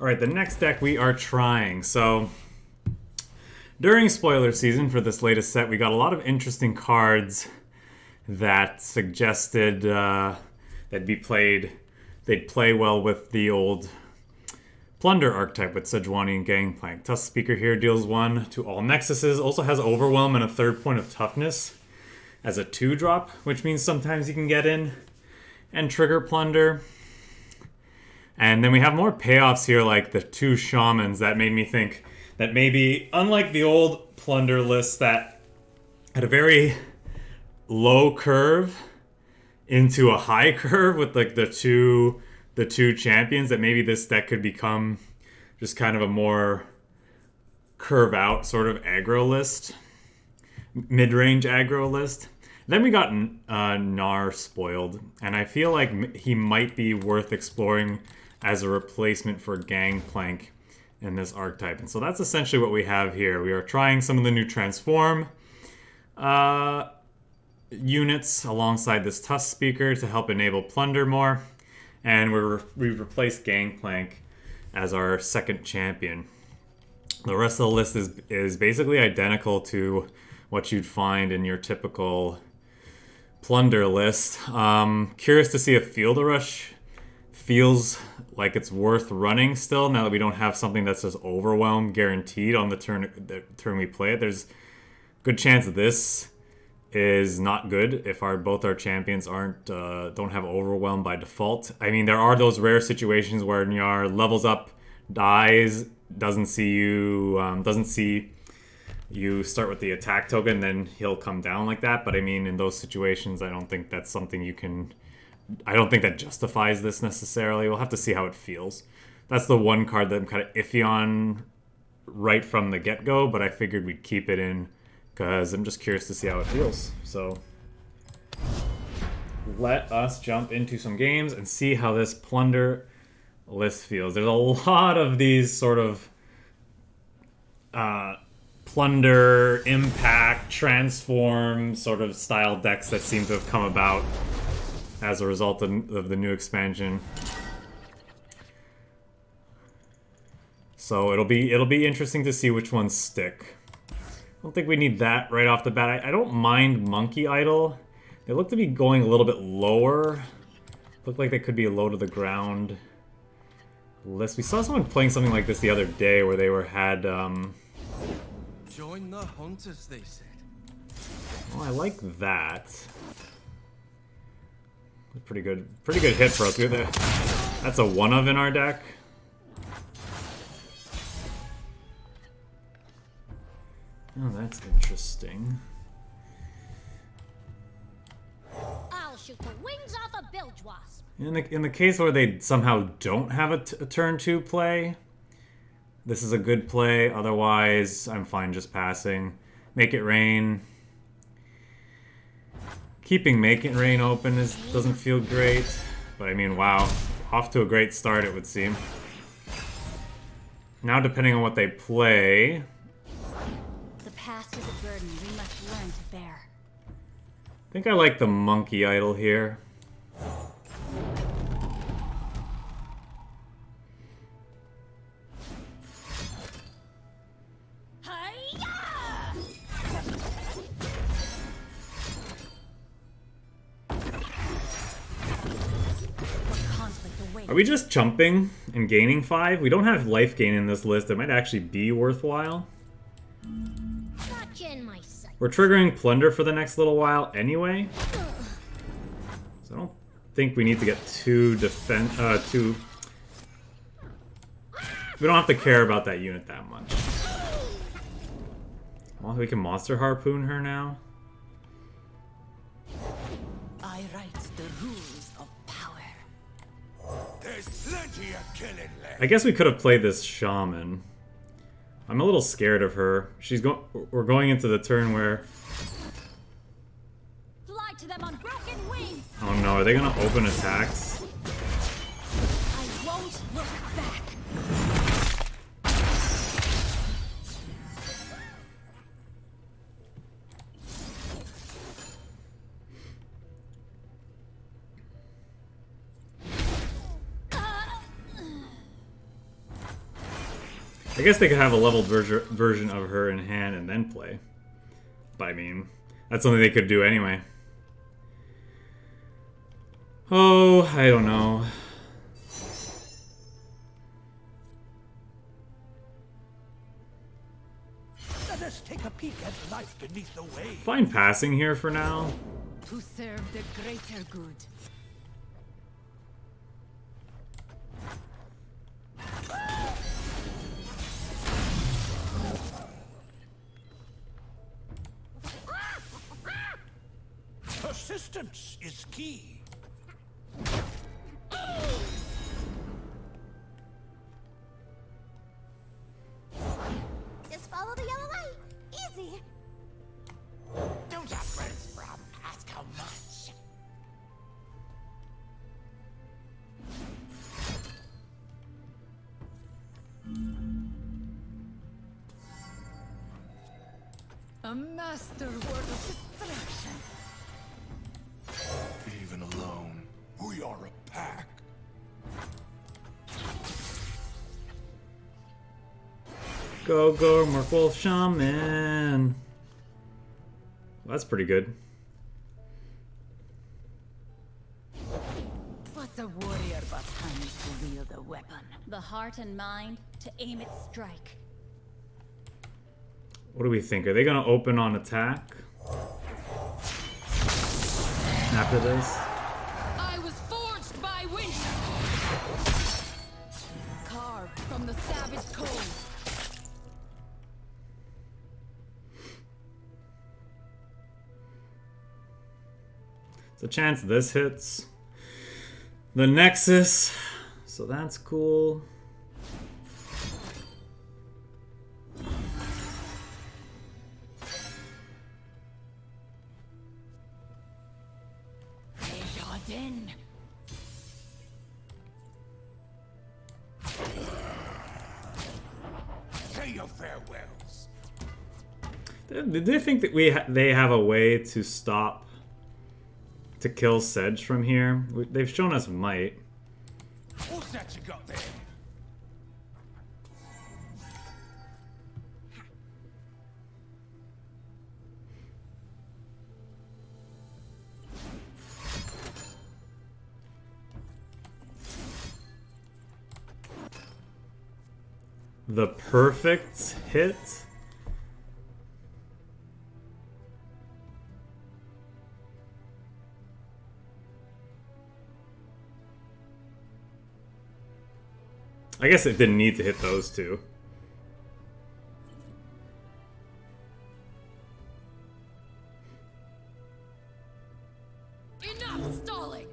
Alright, the next deck we are trying. So, during spoiler season for this latest set, we got a lot of interesting cards that suggested they'd play well with the old Plunder archetype with Sejuani and Gangplank. Tusk Speaker here deals 1 to all Nexuses. Also has Overwhelm and a 3rd point of Toughness as a 2-drop, which means sometimes you can get in and trigger Plunder. And then we have more payoffs here, like the 2 Shamans, that made me think that maybe, unlike the old Plunder list that had a very low curve into a high curve with like the two champions, that maybe this deck could become just kind of a more curve out sort of aggro list, mid-range aggro list. Then we got Gnar spoiled, and I feel like he might be worth exploring as a replacement for Gangplank in this archetype. And so that's essentially what we have here. We are trying some of the new transform units alongside this Tusk Speaker to help enable Plunder more. And we've replaced Gangplank as our second champion. The rest of the list is basically identical to what you'd find in your typical Plunder list. Curious to see if Field Rush feels like it's worth running still, now that we don't have something that says Overwhelm guaranteed on the turn we play it. There's a good chance this is not good if both our champions don't have Overwhelm by default. I mean, there are those rare situations where Gnar levels up, dies, doesn't see you start with the attack token, then he'll come down like that. But I mean, in those situations, I don't think that's something you can... I don't think that justifies this necessarily. We'll have to see how it feels. That's the one card that I'm kind of iffy on right from the get-go, but I figured we'd keep it in because I'm just curious to see how it feels. So let us jump into some games and see how this Plunder list feels. There's a lot of these sort of Plunder, Impact, Transform sort of style decks that seem to have come about as a result of the new expansion. So it'll be interesting to see which ones stick. I don't think we need that right off the bat. I don't mind Monkey Idol. They look to be going a little bit lower. Look like they could be a low to the ground list. We saw someone playing something like this the other day where they had join the hunters, they said. Oh, I like that. Pretty good hit for us. That's a 1-of in our deck. Oh, that's interesting. I'll shoot the wings off a bilge wasp. In the case where they somehow don't have a turn 2 play, this is a good play. Otherwise, I'm fine just passing. Make It Rain. Keeping Make It Rain open doesn't feel great. But I mean, wow. Off to a great start, it would seem. Now, depending on what they play... The past is a burden we must learn to bear. I think I like the Monkey Idol here. Are we just chumping and gaining 5? We don't have life gain in this list. It might actually be worthwhile. Gotcha in my sight. We're triggering Plunder for the next little while anyway. So I don't think we need to get too too... We don't have to care about that unit that much. Well, we can Monster Harpoon her now. I write the rules of power. There's plenty of killing left. I guess we could have played this Shaman. I'm a little scared of her. We're going into the turn where... Fly to them on broken wings. Oh no, are they gonna open attacks? I won't look back. I guess they could have a leveled version of her in hand and then play. But I mean, that's something they could do anyway. Oh, I don't know. Let us take a peek at life beneath the waves. Fine passing here for now. To serve the greater good. Persistence is key. Just follow the yellow light. Easy. Don't ask where it's from. Ask how much. A master word of destruction. Even alone, we are a pack. Go, go, Merfolk Shaman. Well, that's pretty good. What's a warrior but hands to wield a weapon? The heart and mind to aim its strike. What do we think? Are they going to open on attack? After this? I was forged by winter. Carved from the savage cold. There's a chance this hits. The Nexus. So that's cool. Jordan. Say your farewells. Did they think that they have a way to stop, to kill Sedge from here? They've shown us might. What's that you got there? The perfect hit? I guess it didn't need to hit those two. Enough stalling.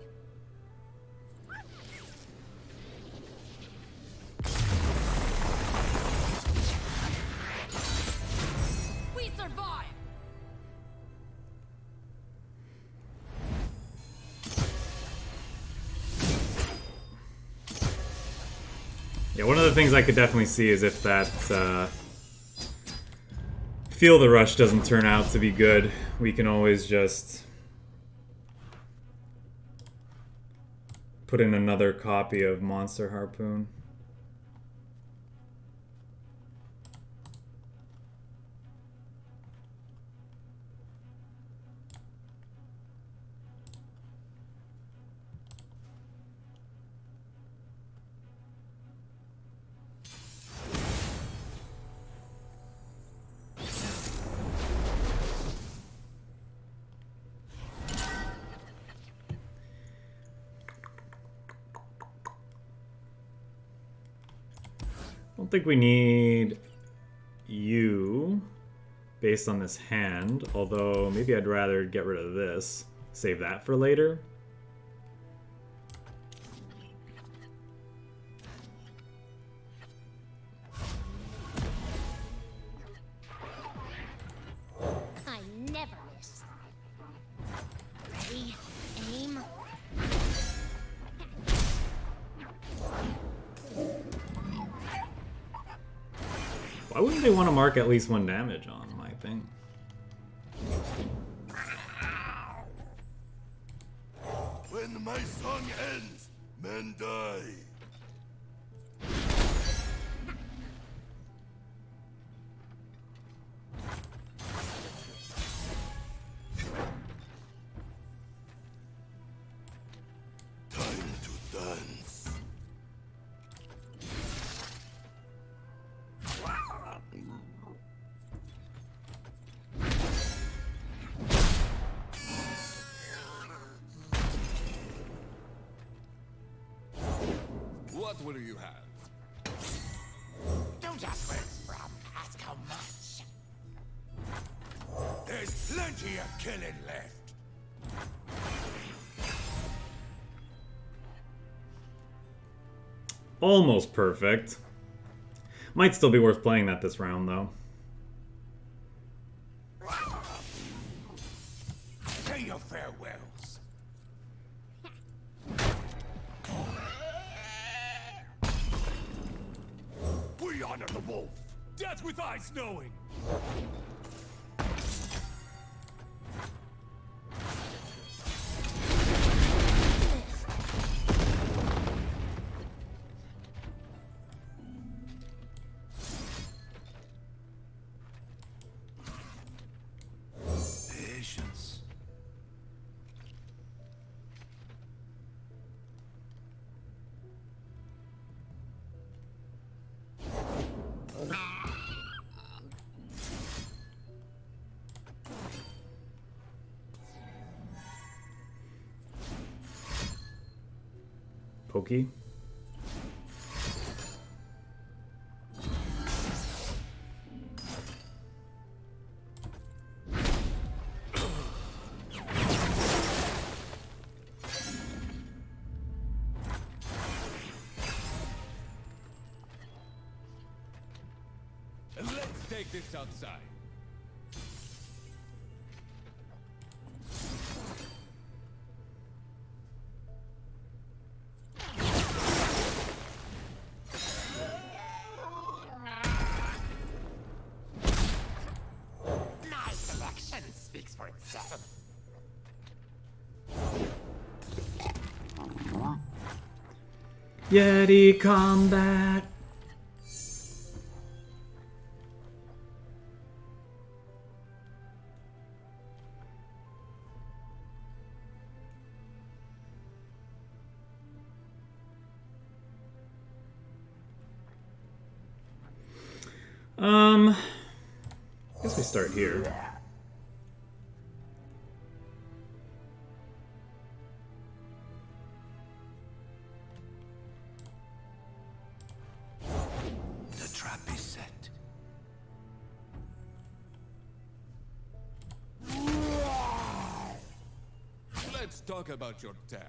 We survive. Yeah, one of the things I could definitely see is if that Feel the Rush doesn't turn out to be good, we can always just put in another copy of Monster Harpoon. I don't think we need you based on this hand, although maybe I'd rather get rid of this. Save that for later. I never miss. Ready, aim. Why wouldn't they want to mark at least 1 damage on my thing? When my song ends, men die. What will you have? Don't ask where it's from, ask how much. There's plenty of killing left. Almost perfect. Might still be worth playing that this round, though. Say your farewells. We honor the wolf. Death with eyes knowing. Patience. Pokey. Let's take this outside. My selection speaks for itself. Yeti combat. I guess we start here. The trap is set. Let's talk about your tab.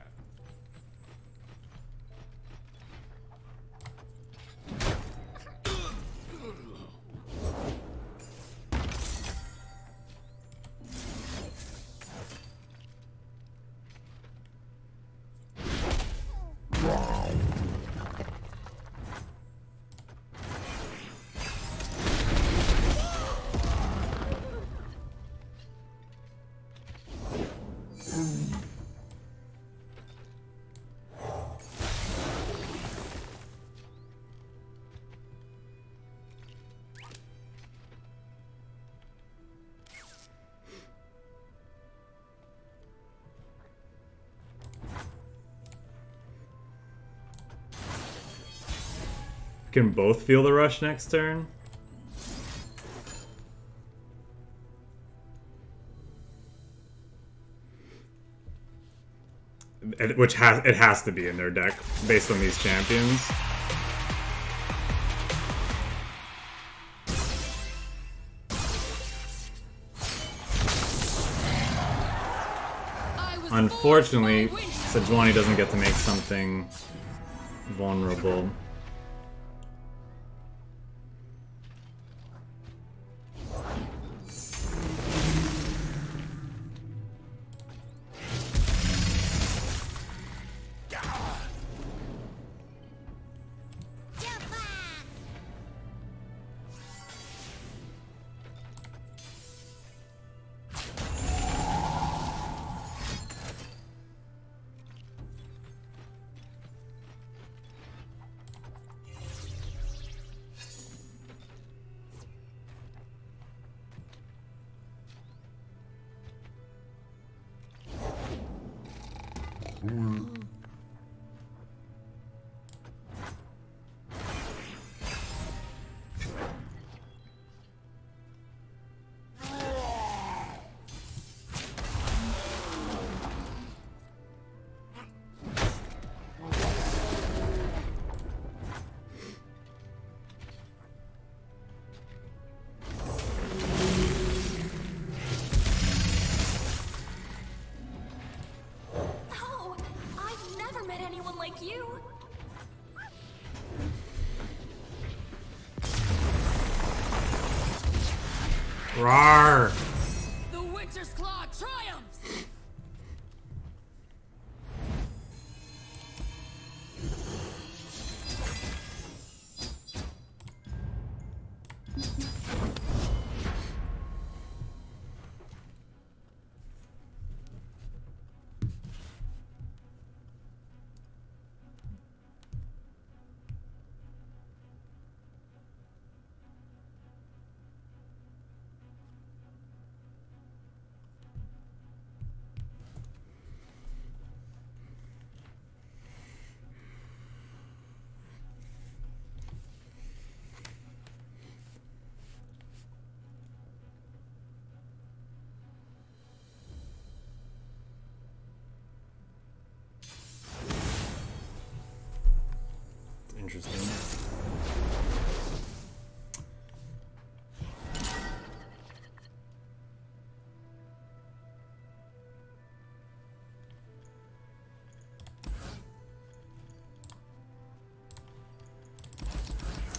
Can both feel the rush next turn? Which has to be in their deck based on these champions. Unfortunately, Sejuani doesn't get to make something vulnerable. Rawr! The Witcher's Claw triumphs! Interesting.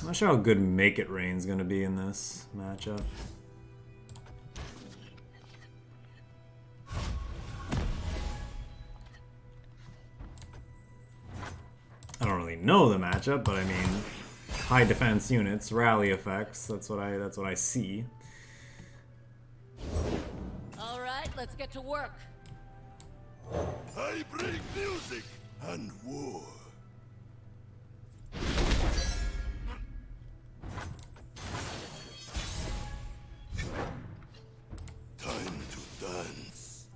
I'm not sure how good Make It Rain's gonna be in this matchup. I don't really know the matchup, but I mean, high defense units, rally effects. That's what I see. All right, let's get to work. I bring music and war. Time to dance.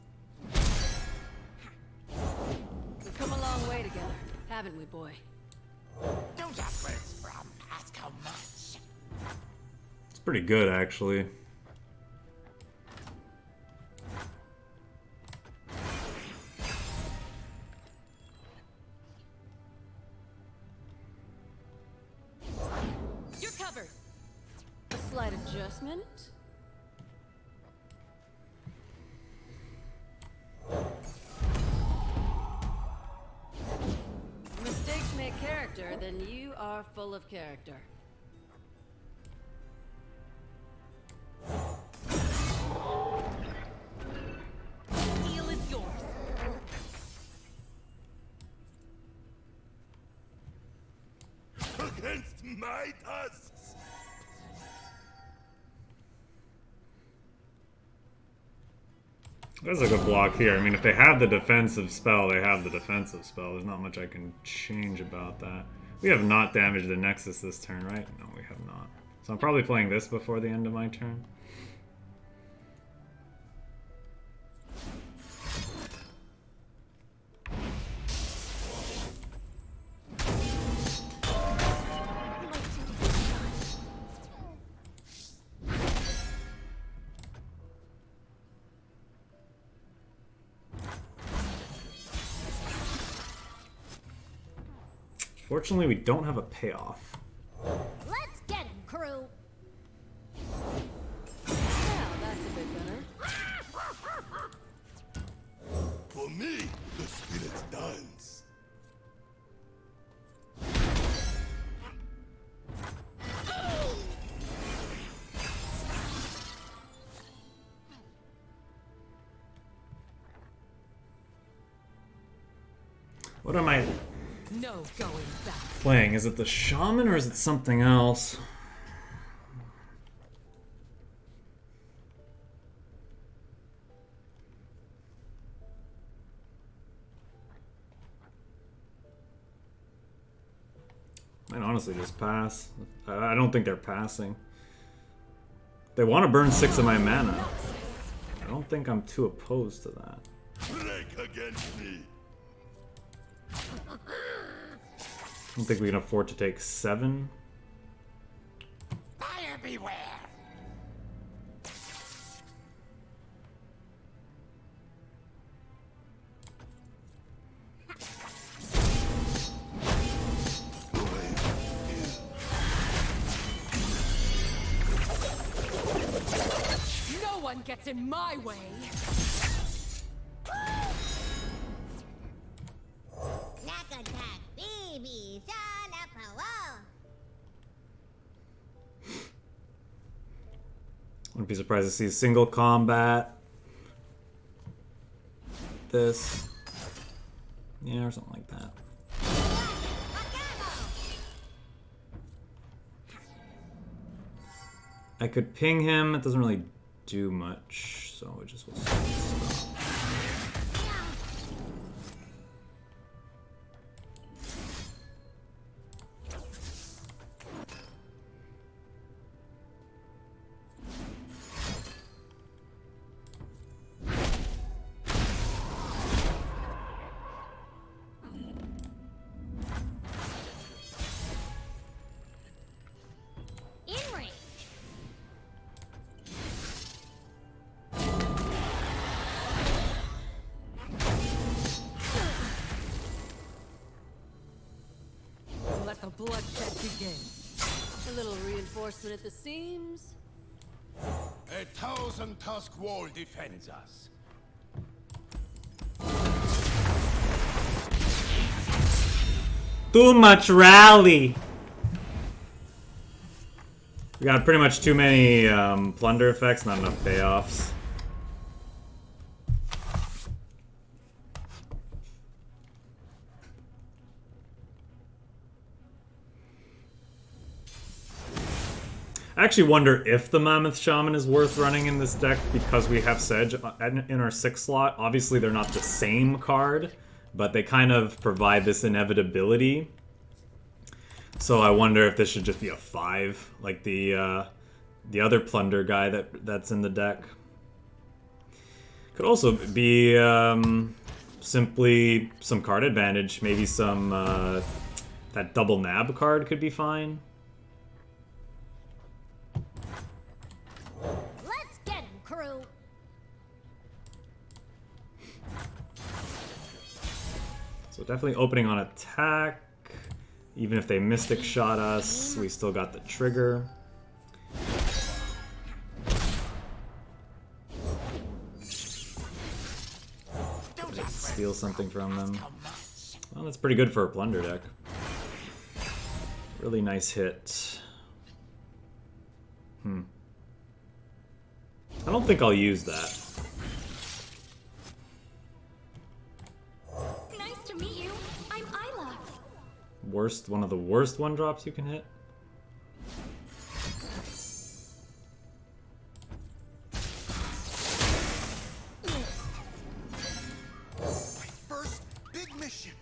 We've come a long way together, haven't we, boy? Don't upwards from ask how much. It's pretty good, actually. You're covered. A slight adjustment. Mistakes make character, then you are full of character. Deal is yours. Against my tusks. There's a good block here. I mean, if they have the defensive spell, they have the defensive spell. There's not much I can change about that. We have not damaged the Nexus this turn, right? No, we have not. So I'm probably playing this before the end of my turn. Fortunately, we don't have a payoff. Let's get him, crew. Well, that's a bit better. For me, the spirits dance. What am I No going back. playing? Is it the Shaman or is it something else? Might honestly just pass. I don't think they're passing. They want to burn 6 of my mana. I don't think I'm too opposed to that. Break against me. I don't think we can afford to take 7. Buyer beware. No one gets in my way. Knock attack, baby, shut up, hello. Wouldn't be surprised to see single combat. This. Yeah, or something like that. I could ping him. It doesn't really do much, so it just will. Let the bloodshed begin. A little reinforcement at the seams. A 1,000-tusk wall defends us. Too much rally! We got pretty much too many plunder effects, not enough payoffs. I actually wonder if the Mammoth Shaman is worth running in this deck because we have Sedge in our 6th slot. Obviously, they're not the same card, but they kind of provide this inevitability. So I wonder if this should just be a 5, like the other Plunder guy that's in the deck. Could also be simply some card advantage. Maybe some that double nab card could be fine. Let's get him, crew. So definitely opening on attack. Even if they Mystic Shot us, we still got the trigger. Steal something from them. Well, that's pretty good for a Plunder deck. Really nice hit. I don't think I'll use that. Nice to meet you. I'm Isla. One of the worst 1-drops you can hit. First big mission.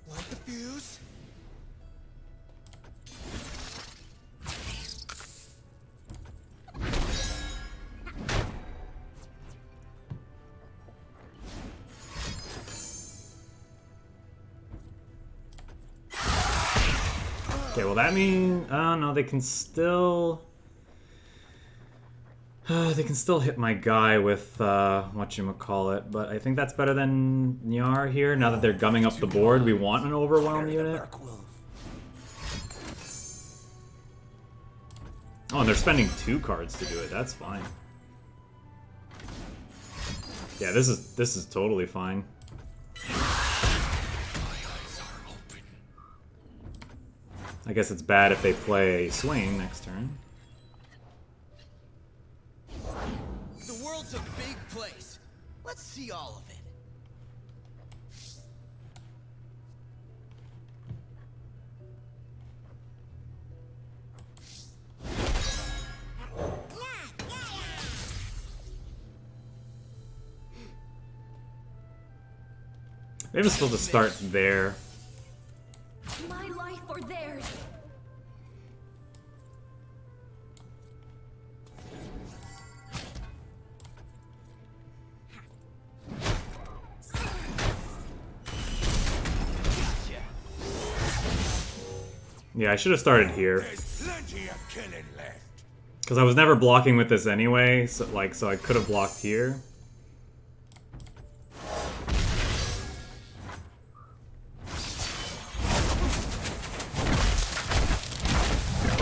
Light the fuse. Okay, well that means... Oh no, they can still... they can still hit my guy with, whatchamacallit, but I think that's better than Nyar here. Now that they're gumming up the board, we want an Overwhelm unit. Oh, and they're spending 2 cards to do it. That's fine. Yeah, this is totally fine. I guess it's bad if they play Swing next turn. The world's a big place. Let's see all of it. Maybe still to start there. My life or theirs. Yeah, I should have started here. There's plenty of killing left. Because I was never blocking with this anyway, so I could have blocked here.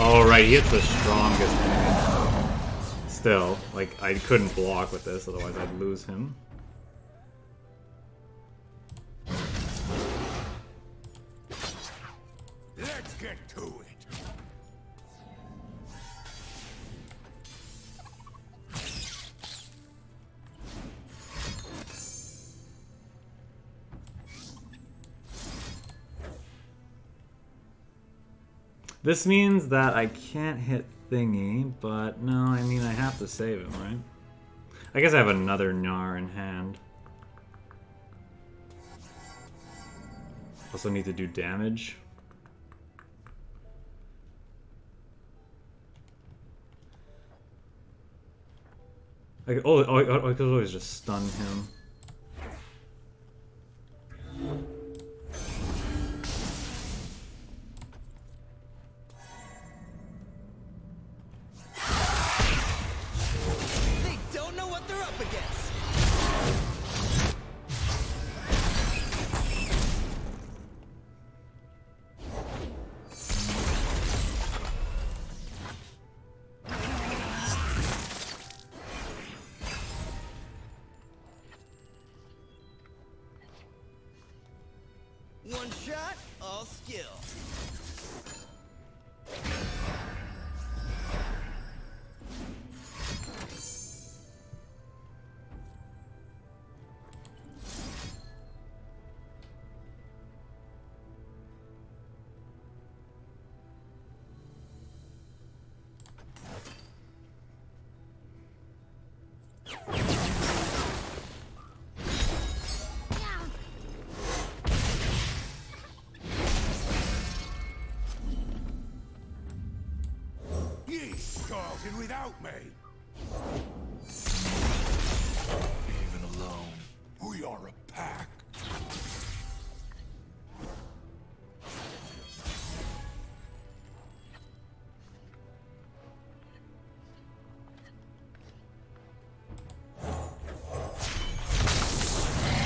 Oh, right, he hits the strongest enemy. Still, like, I couldn't block with this, otherwise I'd lose him. Let's Get to it. This means that I can't hit thingy, but no, I mean I have to save him, right? I guess I have another Gnar in hand. Also need to do damage. I could always just stun him. They don't know what they're up against. One shot, all skill. Ye started without me. Even alone, we are a pack.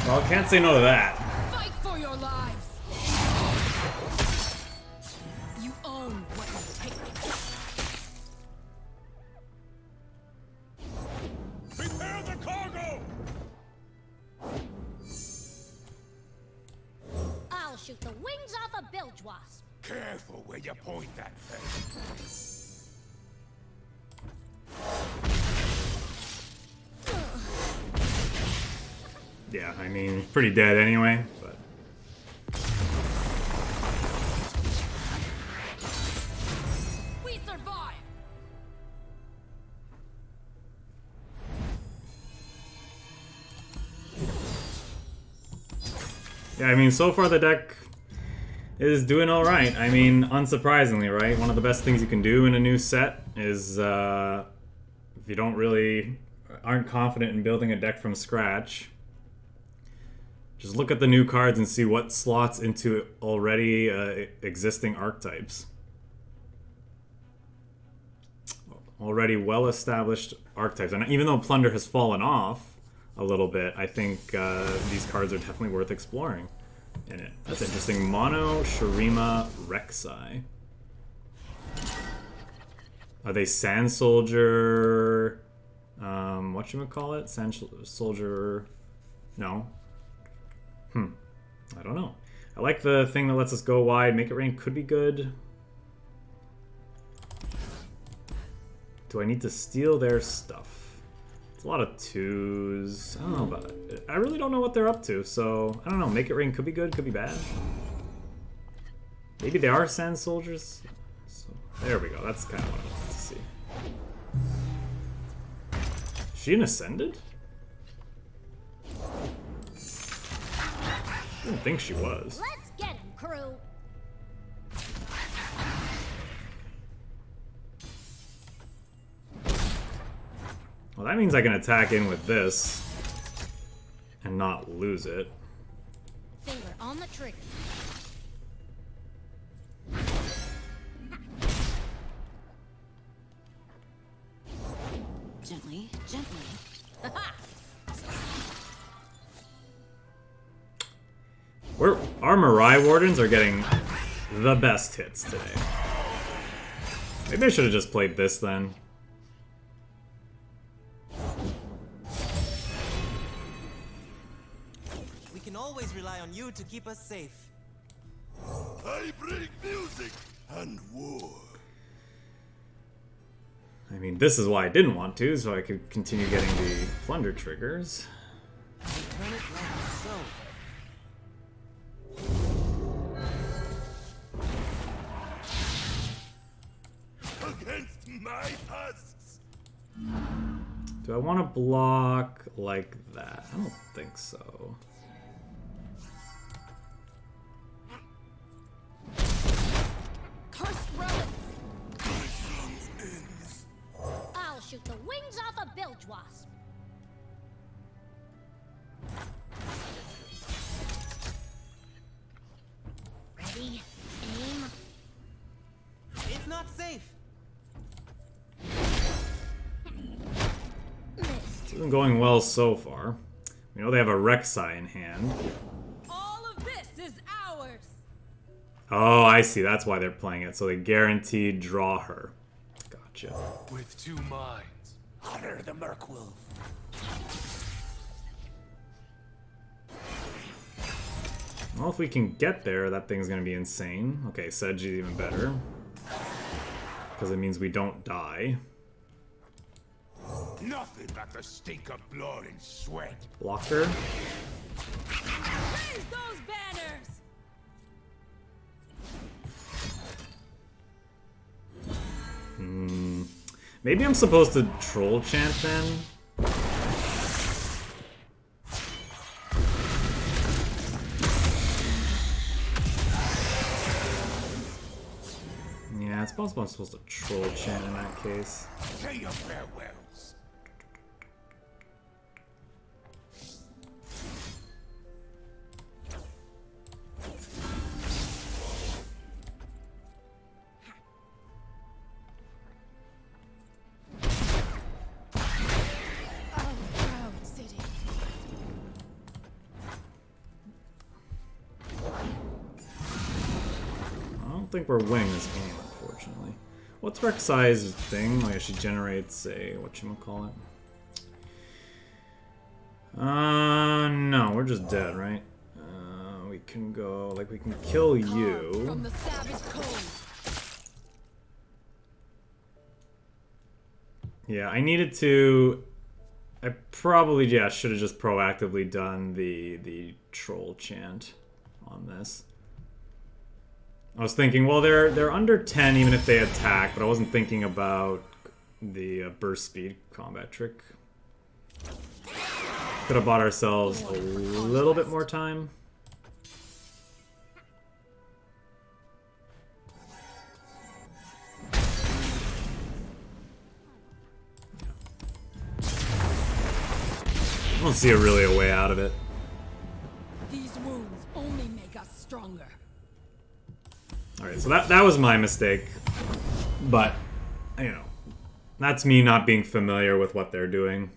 Well, can't say no to that. Fight for your lives! You own what you take. Prepare the cargo! I'll shoot the wings off a bilge wasp. Careful where you point that thing. Yeah, I mean, pretty dead anyway, but... We survive! Yeah, I mean, so far the deck is doing alright. I mean, unsurprisingly, right? One of the best things you can do in a new set is, if you don't really... aren't confident in building a deck from scratch, just look at the new cards and see what slots into already existing archetypes. Already well-established archetypes. And even though Plunder has fallen off a little bit, I think these cards are definitely worth exploring in it. That's interesting. Mono Shurima Rek'Sai. Are they Sand Soldier... whatchamacallit? Sand Soldier... No. I don't know. I like the thing that lets us go wide. Make it rain could be good. Do I need to steal their stuff? It's a lot of twos. I don't know about it. I really don't know what they're up to, so I don't know. Make it rain could be good, could be bad. Maybe they are Sand Soldiers. So, there we go. That's kind of what I wanted to see. Is she an Ascended? I didn't think she was. Let's get him, crew. Well, that means I can attack in with this and not lose it. Finger on the trigger. Gently, gently. Our Mirai Wardens are getting the best hits today. Maybe I should have just played this then. We can always rely on you to keep us safe. I bring music! and war. I mean, this is why I didn't want to, so I could continue getting the Plunder triggers. Turn it like so. Against my husks. Do I want to block like that? I don't think so. Cursed relics! I'll shoot the wings off a bilge wasp. Ready? Aim. It's not safe. Missed. It's been going well so far. We know they have a Rek'Sai in hand. All of this is ours. Oh, I see. That's why they're playing it. So they guaranteed draw her. Gotcha. With two minds. Honor the Merkwolf. Well, if we can get there, that thing's gonna be insane. Okay, Sedge's even better. Because it means we don't die. Nothing but the stink of blood and sweat. Blocker. Raise those banners. Maybe I'm supposed to troll chant then? Yeah, it's possible I'm supposed to troll chant in that case. Say your farewells. Oh, proud city. I don't think we're winning this game, unfortunately. What's Rek'Sai's thing? Like, she generates a whatchamacallit? No, we're just dead, right? We can go, like, we can kill Carved from you. the savage cold. Yeah, I needed to. I probably, yeah, should have just proactively done the troll chant on this. I was thinking, well, they're under 10 even if they attack, but I wasn't thinking about the burst speed combat trick. Could have bought ourselves a little bit more time. I don't see really a way out of it. These wounds only make us stronger. Alright, so that was my mistake. But, you know, that's me not being familiar with what they're doing.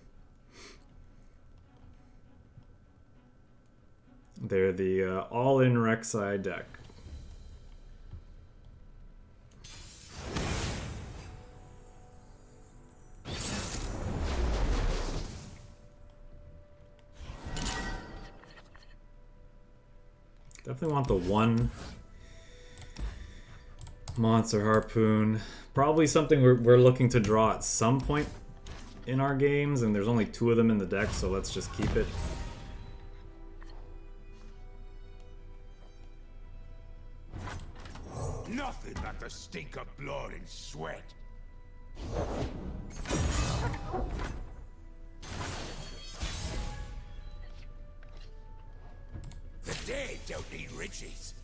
They're the all-in Rek'Sai deck. Definitely want the one monster harpoon. Probably something we're looking to draw at some point in our games, and there's only 2 of them in the deck, so let's just keep it. Nothing but the stink of blood and sweat. The dead don't need riches.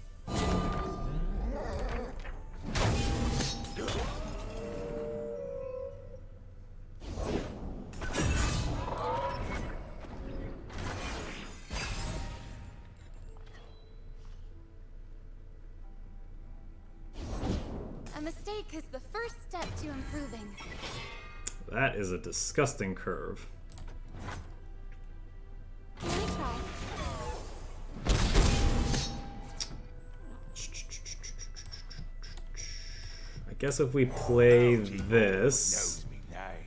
A mistake is the first step to improving. That is a disgusting curve. Let me try. I guess if we play this, Knows me name.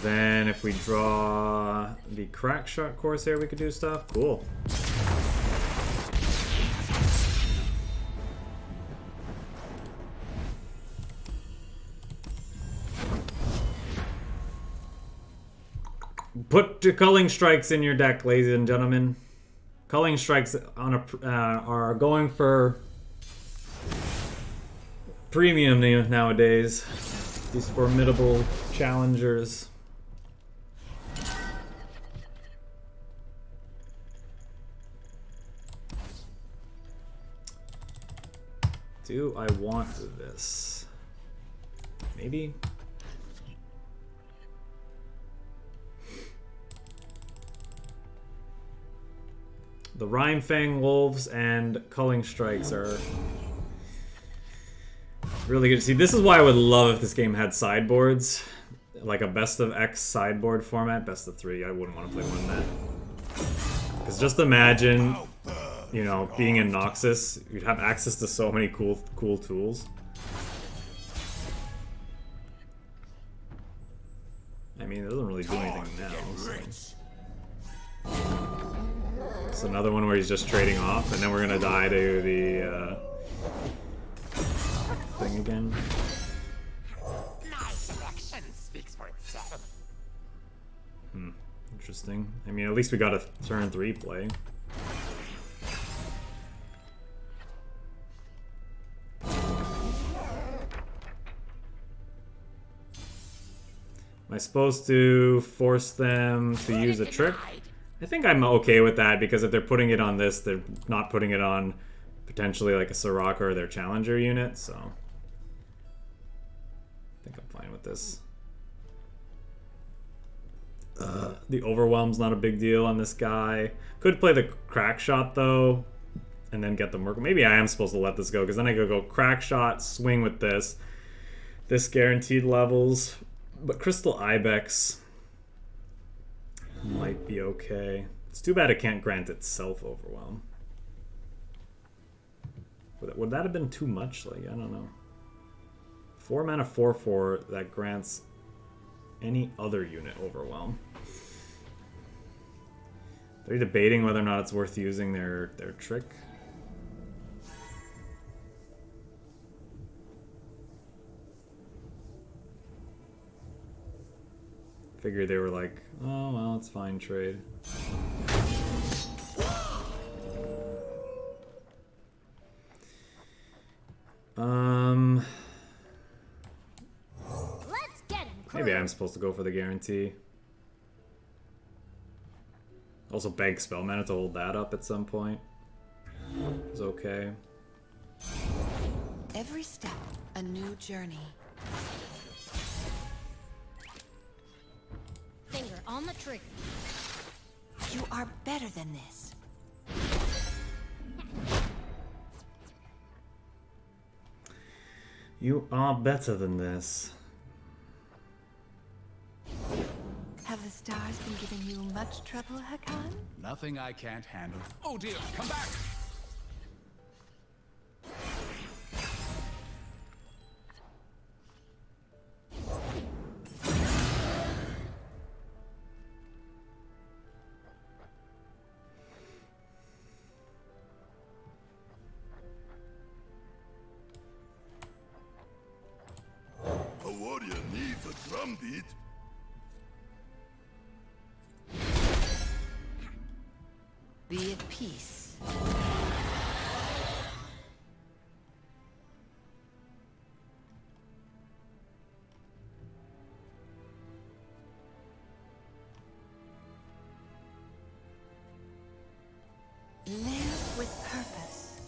then if we draw the crack shot Corsair, we could do stuff. Cool. Put the Culling Strikes in your deck, ladies and gentlemen. Culling Strikes on a are going for premium nowadays. These formidable challengers. Do I want this? Maybe. The Rhymefang Wolves and Culling Strikes are really good to see. This is why I would love if this game had sideboards. Like a best of X sideboard format. Best of 3. I wouldn't want to play one that. Because just imagine, you know, being in Noxus, you'd have access to so many cool tools. I mean, it doesn't really do anything now. So. It's another one where he's just trading off, and then we're gonna die to the thing again. My selection speaks for itself. Interesting. I mean, at least we got a turn 3 play. Am I supposed to force them to use a trick? I think I'm okay with that, because if they're putting it on this, they're not putting it on potentially like a Soraka or their challenger unit, so I think I'm fine with this. The Overwhelm's not a big deal on this guy. Could play the Crack Shot though, and then get the Merc. Maybe I am supposed to let this go, because then I could go Crack Shot, swing with this. This guaranteed levels, but Crystal Ibex might be okay. It's too bad it can't grant itself Overwhelm. Would that have been too much? Like, I don't know. 4 mana 4/4 that grants any other unit Overwhelm. They're debating whether or not it's worth using their trick. Figured they were like, oh, well, it's fine, trade. Let's get him. Maybe I'm supposed to go for the guarantee. Also, bank spell mana to hold that up at some point is okay. Every step, a new journey. Finger on the trigger. You are better than this. You are better than this. Have the stars been giving you much trouble, Hakan? Nothing I can't handle. Oh dear, come back! A warrior needs a drumbeat. Be at peace. Live with purpose.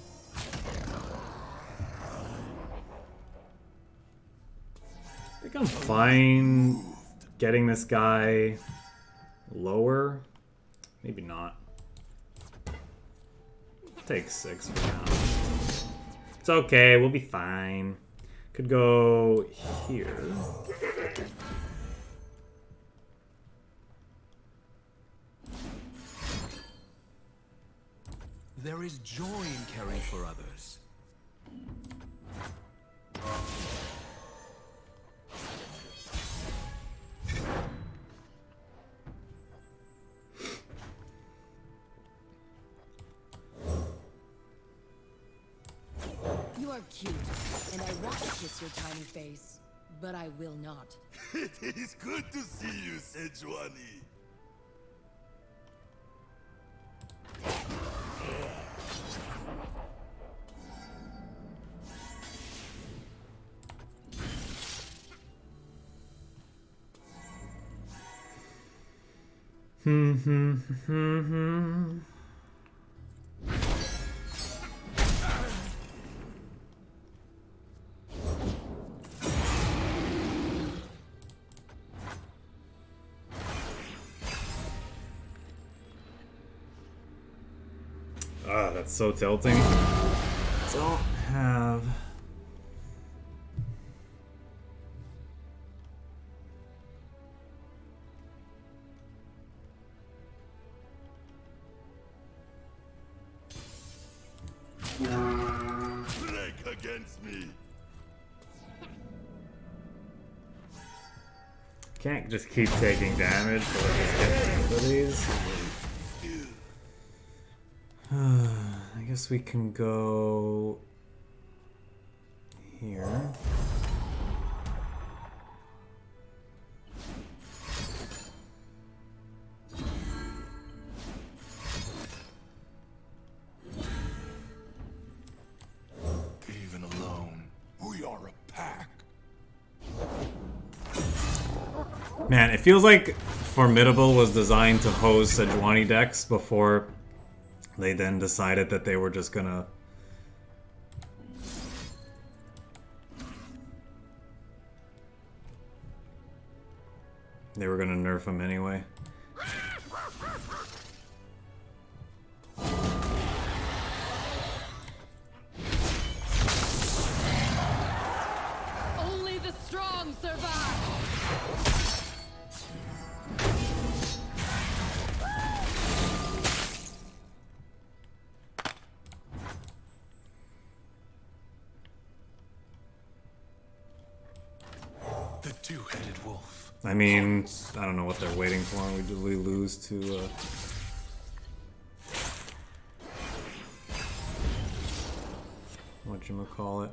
I think I'm fine getting this guy lower. Maybe not. Take 6 for now. It's okay, we'll be fine. Could go here. There is joy in caring for others. You are cute, and I want to kiss your tiny face, but I will not. It is good to see you, Sejuani. Ah, that's so tilting. Don't have... Break against me. Can't just keep taking damage, so let's just get rid of these. I guess we can go here. Even alone, we are a pack. Man, it feels like Formidable was designed to hose Sejuani decks before they then decided that they were just gonna... They were gonna nerf him anyway. Only the strong survive. The two-headed wolf. I mean, I don't know what they're waiting for. We lose to... whatchamacallit.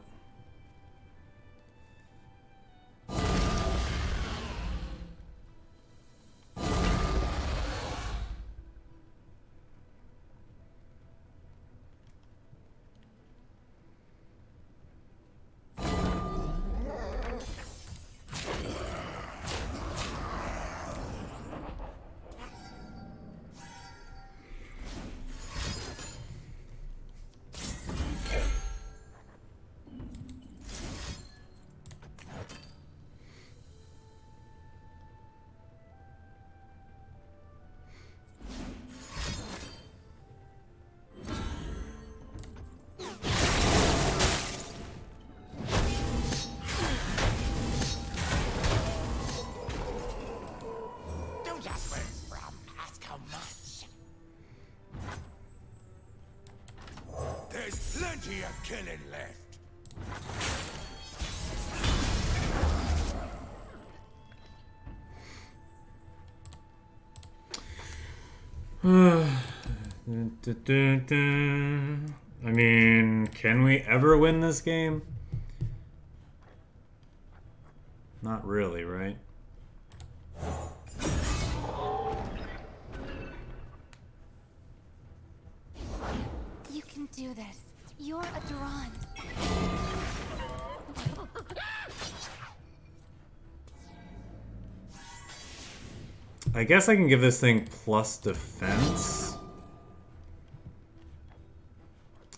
Don't ask where it's from, ask how much. There's plenty of killing left. I mean, can we ever win this game? Not really, right? You can do this. You're a Durand. I guess I can give this thing plus defense.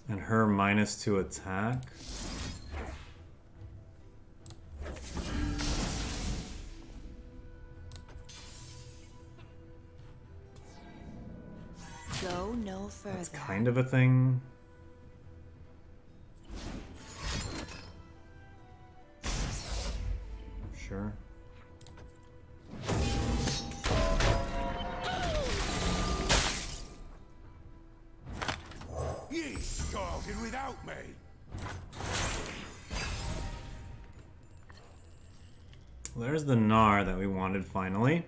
And her -2 attack. Go no further. That's kind of a thing. Sure. Ye started without me. There's the Gnar that we wanted finally.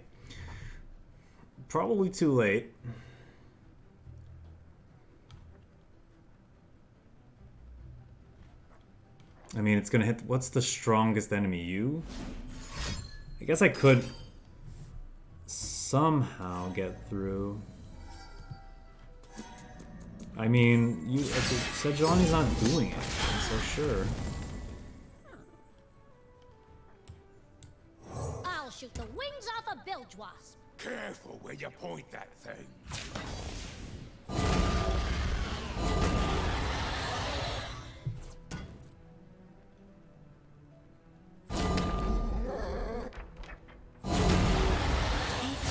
Probably too late. I mean, it's gonna hit... What's the strongest enemy? You? I guess I could somehow get through. I mean, you... Sejuani's not doing it, so sure. I'll shoot the wings off a bilge wasp. Careful where you point that thing. Take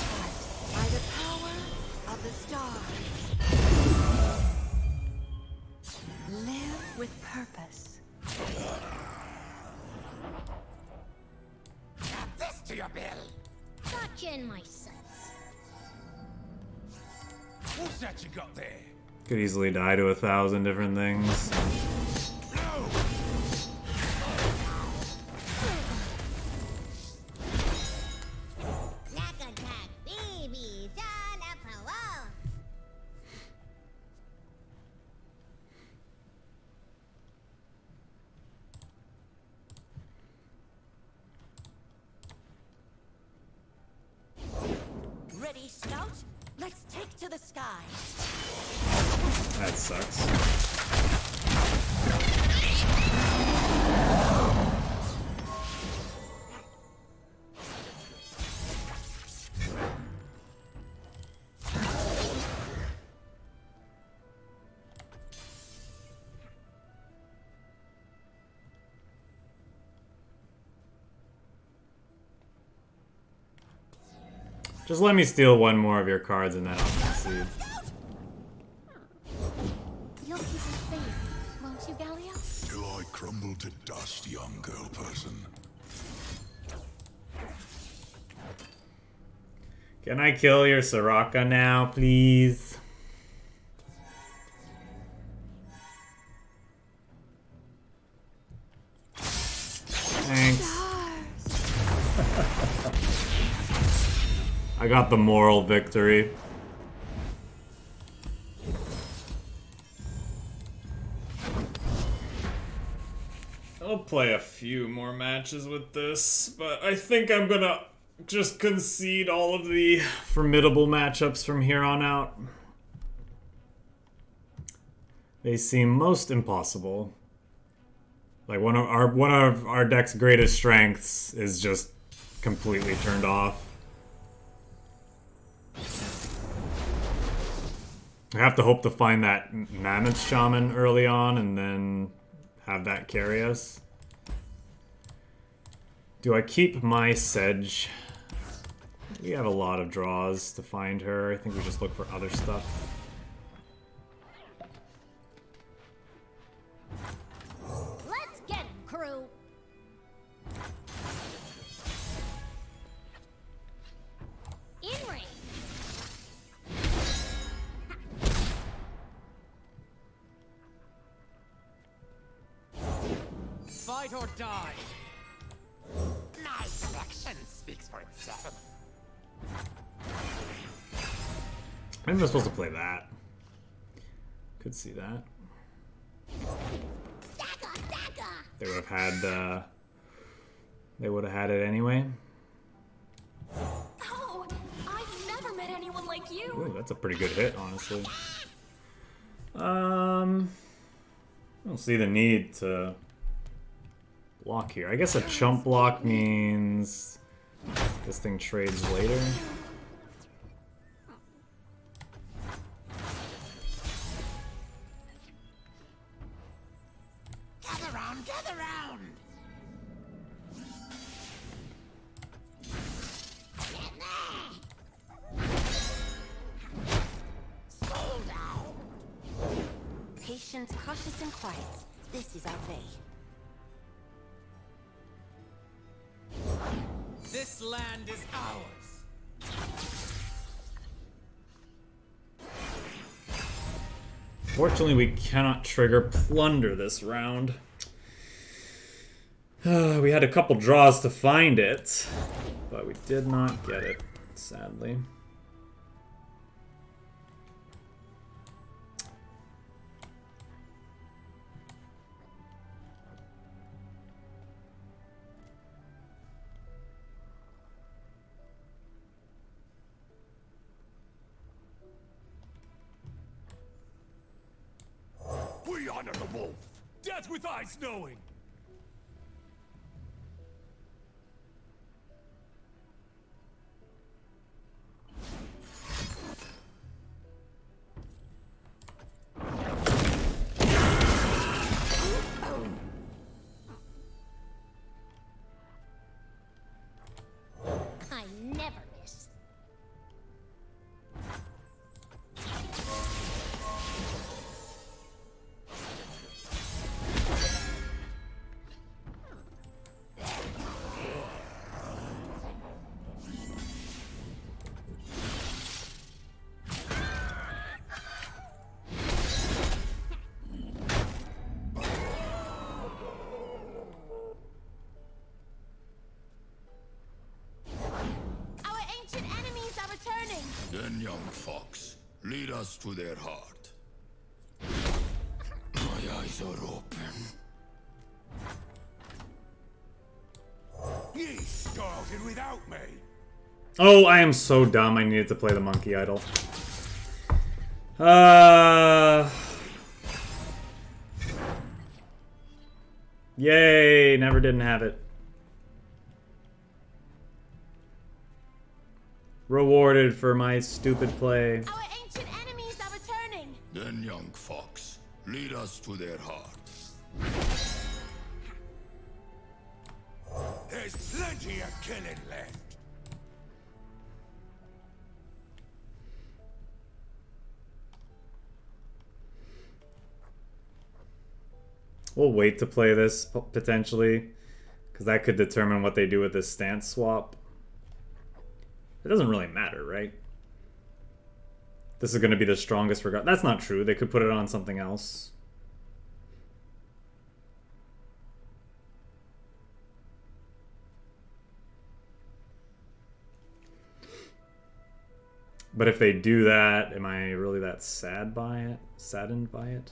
heart by the power of the stars. Live with purpose. Add this to your bill. Gotcha in my sights. What's that you got there? Could easily die to 1,000 different things. No! Snack attack, baby, John Apollo. Ready, Scout? Let's take to the sky. That sucks. Just let me steal one more of your cards and then I'll concede. You'll keep us safe, won't you, Gallia? Till I crumble to dust, young girl person. Can I kill your Soraka now, please? Thanks. I got the moral victory. I'll play a few more matches with this, but I think I'm gonna just concede all of the formidable matchups from here on out. They seem most impossible. Like one of our deck's greatest strengths is just completely turned off. I have to hope to find that Mammoth Shaman early on and then have that carry us. Do I keep my Sedge? We have a lot of draws to find her. I think we just look for other stuff. Let's get him, crew. In range. Fight or die. My selection speaks for itself. I'm not supposed to play that. Could see that. Stagger! They would have had. They would have had it anyway. Oh, I've never met anyone like you. Ooh, that's a pretty good hit, honestly. I don't see the need to block here. I guess a chump block means this thing trades later. Gather round, gather round. Get there. Sold out. Patient, cautious, and quiet. This is our way. This land is ours. Fortunately, we cannot trigger Plunder this round. We had a couple draws to find it, but we did not get it, sadly. We honor the wolf. Death with eyes knowing. lead us to their heart. My eyes are open. Ye started without me. Oh, I am so dumb. I needed to play the monkey idol. Yay, never didn't have it. Rewarded for my stupid play. Our ancient enemies are returning. Then, young fox, lead us to their hearts. There's plenty of killing left. We'll wait to play this, potentially, because that could determine what they do with this stance swap. It doesn't really matter, right? This is going to be the strongest regard. That's not true. They could put it on something else. But if they do that, am I really that sad by it? Saddened by it?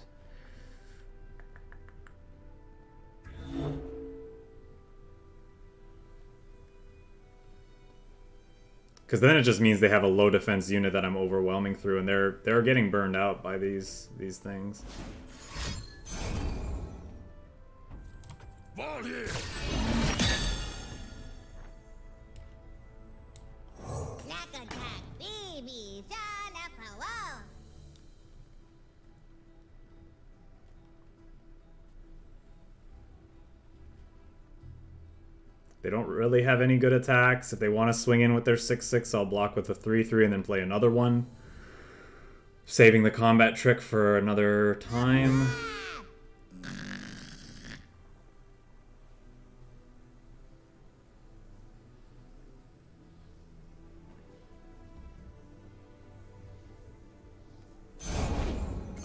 Because then it just means they have a low defense unit that I'm overwhelming through, and they're getting burned out by these things. Ball here. Snack attack, baby, son of a wall. They don't really have any good attacks. If they want to swing in with their 6/6, I'll block with a 3/3 and then play another one. Saving the combat trick for another time.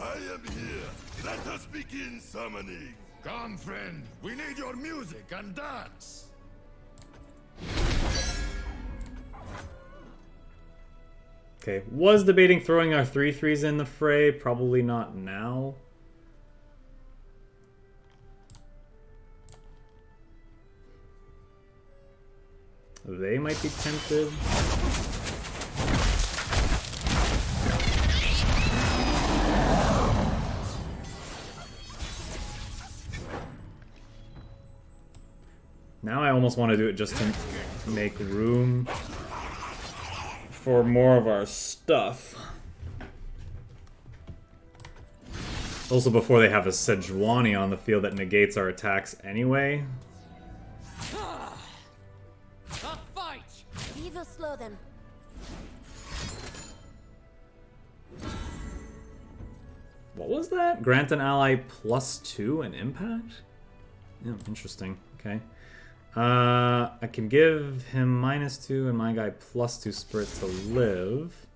I am here. Let us begin summoning. Come, friend. We need your music and dance. Okay, was debating throwing our 3/3s in the fray. Probably not now. They might be tempted. Now I almost want to do it just to make room for more of our stuff. Also, before they have a Sejuani on the field that negates our attacks anyway. A fight! We will slow them. What was that? Grant an ally +2 in impact? Yeah, interesting. Okay. I can give him -2 and my guy +2 spirit to live.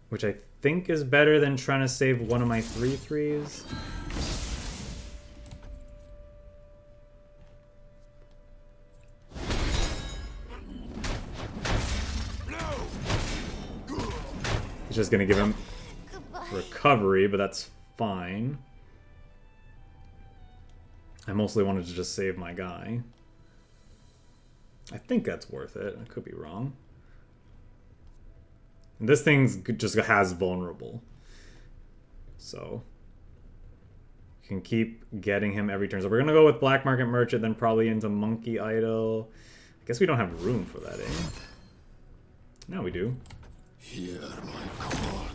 Which I think is better than trying to save one of my 3/3s. It's just gonna give him recovery, but that's fine. I mostly wanted to just save my guy. I think that's worth it. I could be wrong. And this thing just has vulnerable. So you can keep getting him every turn. So we're gonna go with Black Market Merchant, then probably into Monkey Idol. I guess we don't have room for that, eh? Now we do. Hear my call.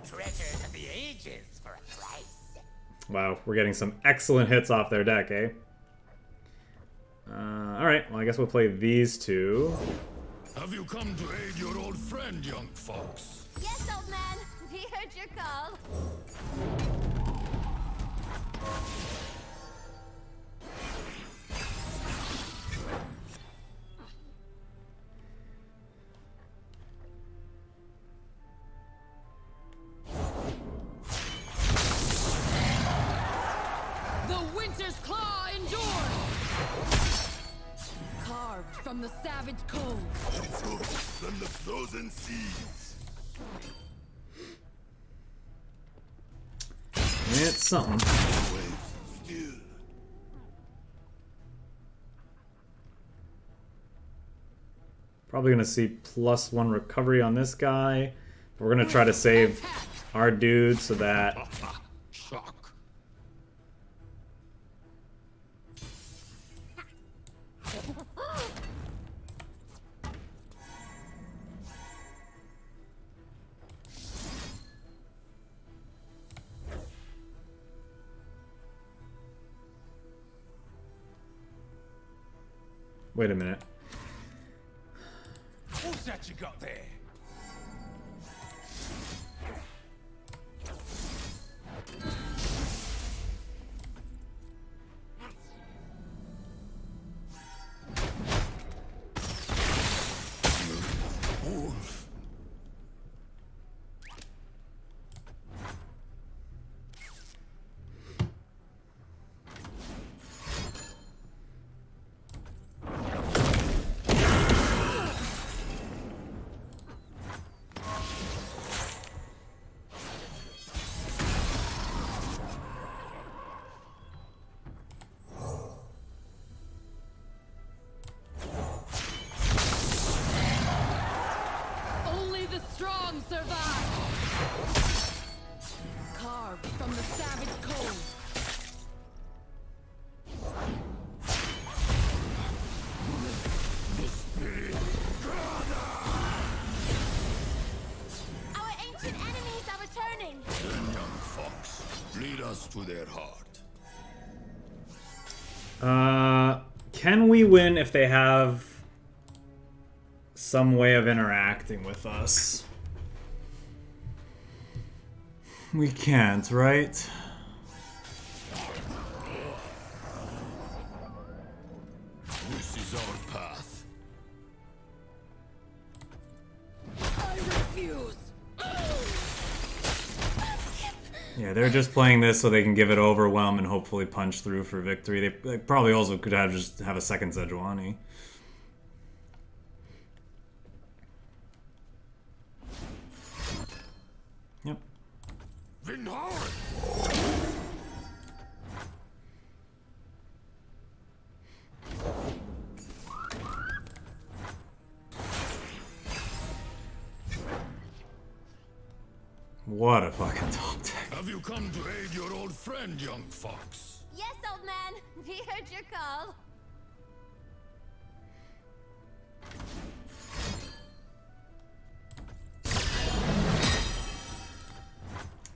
Treasures of the ages for a price. Wow, we're getting some excellent hits off their deck, eh? Alright, well I guess we'll play these two. Have you come to aid your old friend, young fox? Yes, old man. We heard your call. from the savage cold. From the frozen seas. It's something. Waves still. Probably gonna see +1 recovery on this guy. We're gonna try to save our dude so that Shock. wait a minute. What's that you got there? Wolf. Only the strong survive. Carved from the savage cold. Our ancient enemies are returning. Then young fox, lead us to their heart. Can we win if they have some way of interacting with us? We can't, right? This is our path. I refuse. Yeah, they're just playing this so they can give it overwhelm and hopefully punch through for victory. They probably also could have just have a second Sejuani. Yep. Vinhard! What a fucking top deck. Have you come to aid your old friend, young fox? Yes, old man. We heard your call.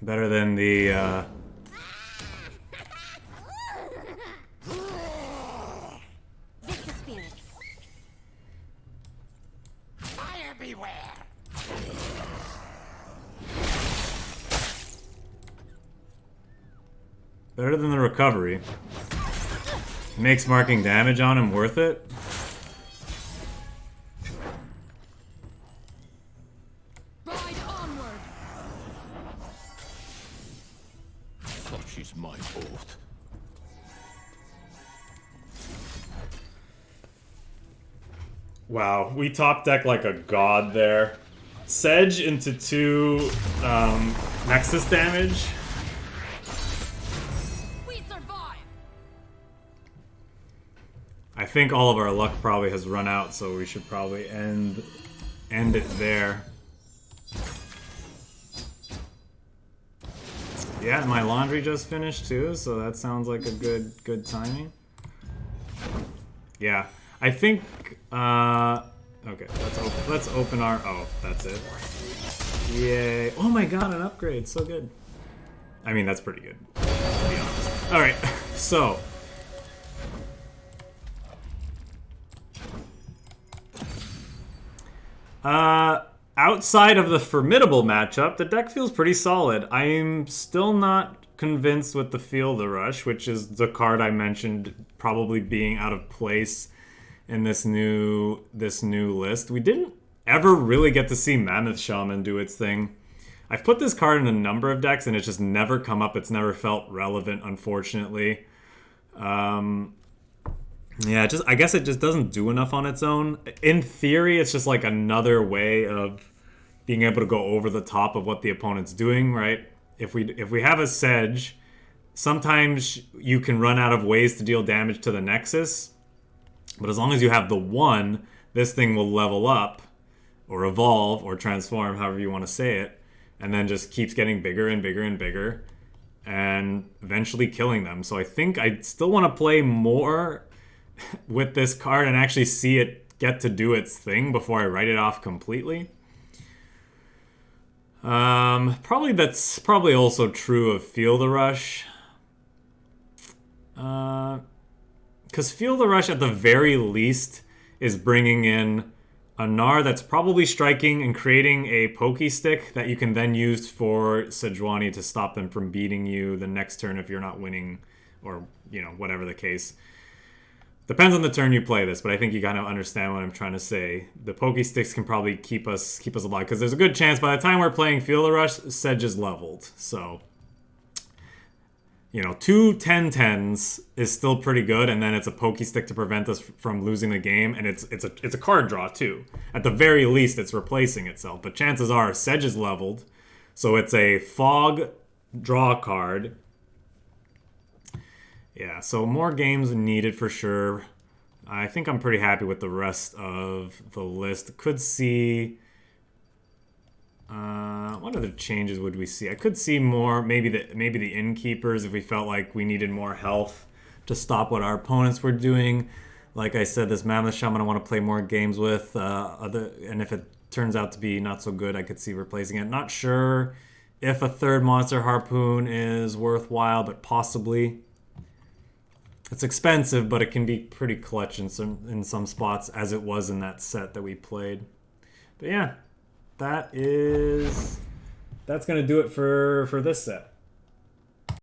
Better than the, Victor spirits. Fire beware! better than the recovery. Makes marking damage on him worth it. Ride onward. Such is my oath. Wow, we top deck like a god there. Sedge into 2 Nexus damage. We survive. I think all of our luck probably has run out, so we should probably end it there. Yeah, my laundry just finished too, so that sounds like a good timing. Yeah, I think. Okay, let's open our. Oh, that's it. Yay! Oh my god, an upgrade, so good. I mean, that's pretty good, to be honest. All right, so. Outside of the formidable matchup, the deck feels pretty solid. I'm still not convinced with the Feel the Rush, which is the card I mentioned probably being out of place in this new list. We didn't ever really get to see Mammoth Shaman do its thing. I've put this card in a number of decks and it's just never come up. It's never felt relevant, unfortunately. Yeah, I guess it just doesn't do enough on its own. In theory, it's just like another way of being able to go over the top of what the opponent's doing, right? If we have a Sedge, sometimes you can run out of ways to deal damage to the Nexus, but as long as you have the one, this thing will level up, or evolve, or transform, however you want to say it, and then just keeps getting bigger and bigger and bigger, and eventually killing them. So I think I still want to play more with this card and actually see it get to do its thing before I write it off completely. That's probably also true of Feel the Rush. Because Feel the Rush at the very least is bringing in a Gnar that's probably striking and creating a Pokey Stick that you can then use for Sejuani to stop them from beating you the next turn if you're not winning, or, you know, whatever the case. Depends on the turn you play this, but I think you kind of understand what I'm trying to say. The Pokey Sticks can probably keep us alive, because there's a good chance by the time we're playing Feel the Rush, Sedge is leveled. So, you know, 2 10-10s is still pretty good, and then it's a Pokey Stick to prevent us from losing the game, and it's a card draw too. At the very least, it's replacing itself, but chances are Sedge is leveled, so it's a Fog draw card. Yeah, so more games needed for sure. I think I'm pretty happy with the rest of the list. Could see... what other changes would we see? I could see more, maybe the Innkeepers if we felt like we needed more health to stop what our opponents were doing. Like I said, this Mammoth Shaman I want to play more games with. And if it turns out to be not so good, I could see replacing it. Not sure if a third Monster Harpoon is worthwhile, but possibly. It's expensive, but it can be pretty clutch in some spots, as it was in that set that we played. But yeah, that's gonna do it for this set.